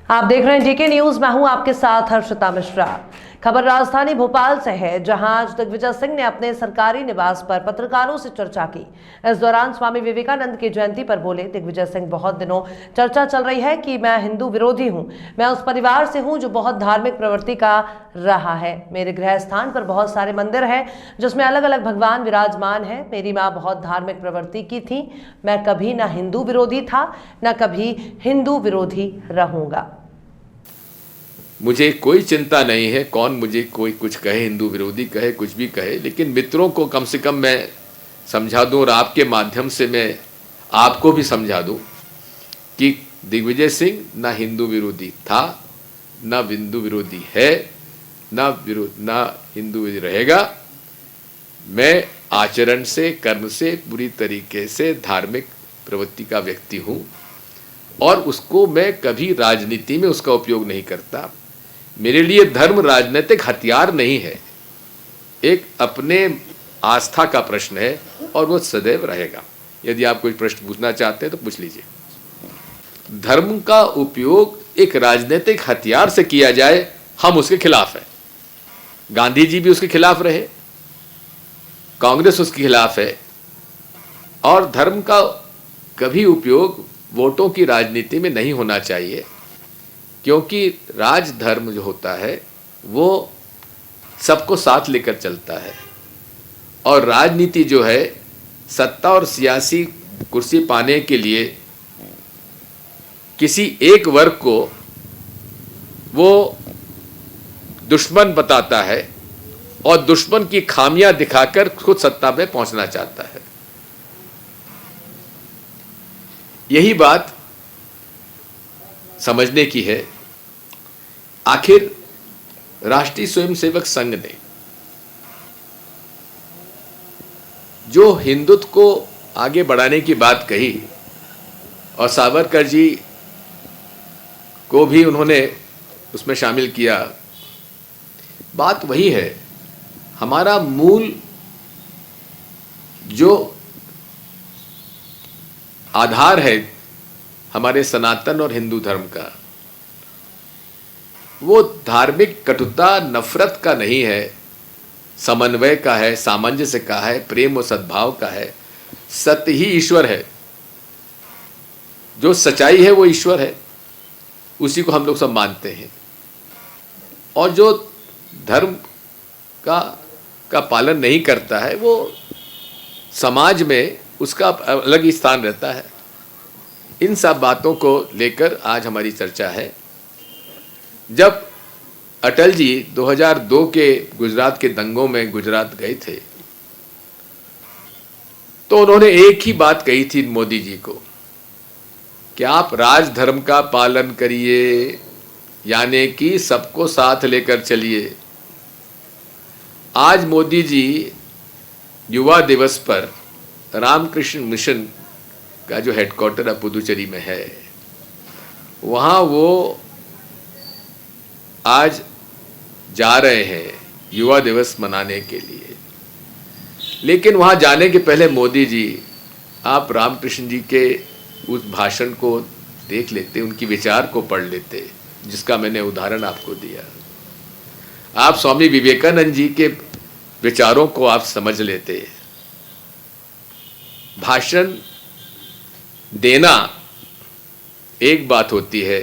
आप देख रहे हैं जीके न्यूज। मैं हूं आपके साथ हर्षिता मिश्रा। खबर राजधानी भोपाल से है, जहां आज दिग्विजय सिंह ने अपने सरकारी निवास पर पत्रकारों से चर्चा की। इस दौरान स्वामी विवेकानंद की जयंती पर बोले दिग्विजय सिंह, बहुत दिनों चर्चा चल रही है कि मैं हिंदू विरोधी हूं। मैं उस परिवार से हूं जो बहुत धार्मिक प्रवृत्ति का रहा है। मेरे गृह स्थान पर बहुत सारे मंदिर हैं जिसमें अलग अलग भगवान विराजमान है। मेरी माँ बहुत धार्मिक प्रवृत्ति की थी। मैं कभी ना हिंदू विरोधी था, न कभी हिंदू विरोधी रहूंगा। मुझे कोई चिंता नहीं है कौन मुझे कोई कुछ कहे, हिंदू विरोधी कहे, कुछ भी कहे, लेकिन मित्रों को कम से कम मैं समझा दूं और आपके माध्यम से मैं आपको भी समझा दूं कि दिग्विजय सिंह ना हिंदू विरोधी था, ना हिंदू विरोधी है, ना हिंदू विरोधी रहेगा। मैं आचरण से, कर्म से पूरी तरीके से धार्मिक प्रवृत्ति का व्यक्ति हूं और उसको मैं कभी राजनीति में उसका उपयोग नहीं करता। मेरे लिए धर्म राजनीतिक हथियार नहीं है, एक अपने आस्था का प्रश्न है और वो सदैव रहेगा। यदि आप कोई प्रश्न पूछना चाहते हैं तो पूछ लीजिए। धर्म का उपयोग एक राजनीतिक हथियार से किया जाए, हम उसके खिलाफ हैं। गांधी जी भी उसके खिलाफ रहे, कांग्रेस उसके खिलाफ है। और धर्म का कभी उपयोग वोटों की राजनीति में नहीं होना चाहिए, क्योंकि राजधर्म जो होता है वो सबको साथ लेकर चलता है और राजनीति जो है सत्ता और सियासी कुर्सी पाने के लिए किसी एक वर्ग को वो दुश्मन बताता है और दुश्मन की खामियां दिखाकर खुद सत्ता में पहुंचना चाहता है। यही बात समझने की है। आखिर राष्ट्रीय स्वयंसेवक संघ ने जो हिंदुत्व को आगे बढ़ाने की बात कही और सावरकर जी को भी उन्होंने उसमें शामिल किया, बात वही है। हमारा मूल जो आधार है हमारे सनातन और हिंदू धर्म का, वो धार्मिक कटुता नफरत का नहीं है, समन्वय का है, सामंजस्य का है, प्रेम और सद्भाव का है। सत्य ही ईश्वर है, जो सच्चाई है वो ईश्वर है, उसी को हम लोग सब मानते हैं। और जो धर्म का पालन नहीं करता है वो समाज में उसका अलग ही स्थान रहता है। इन सब बातों को लेकर आज हमारी चर्चा है। जब अटल जी 2002 के गुजरात के दंगों में गुजरात गए थे तो उन्होंने एक ही बात कही थी मोदी जी को कि आप राजधर्म का पालन करिए, यानी कि सबको साथ लेकर चलिए। आज मोदी जी युवा दिवस पर रामकृष्ण मिशन का जो हेडक्वार्टर पुदुचेरी में है, वहाँ वो आज जा रहे हैं युवा दिवस मनाने के लिए। लेकिन वहाँ जाने के पहले मोदी जी, आप रामकृष्ण जी के उस भाषण को देख लेते, उनकी विचार को पढ़ लेते, जिसका मैंने उदाहरण आपको दिया। आप स्वामी विवेकानंद जी के विचारों को आप समझ लेते। भाषण देना एक बात होती है,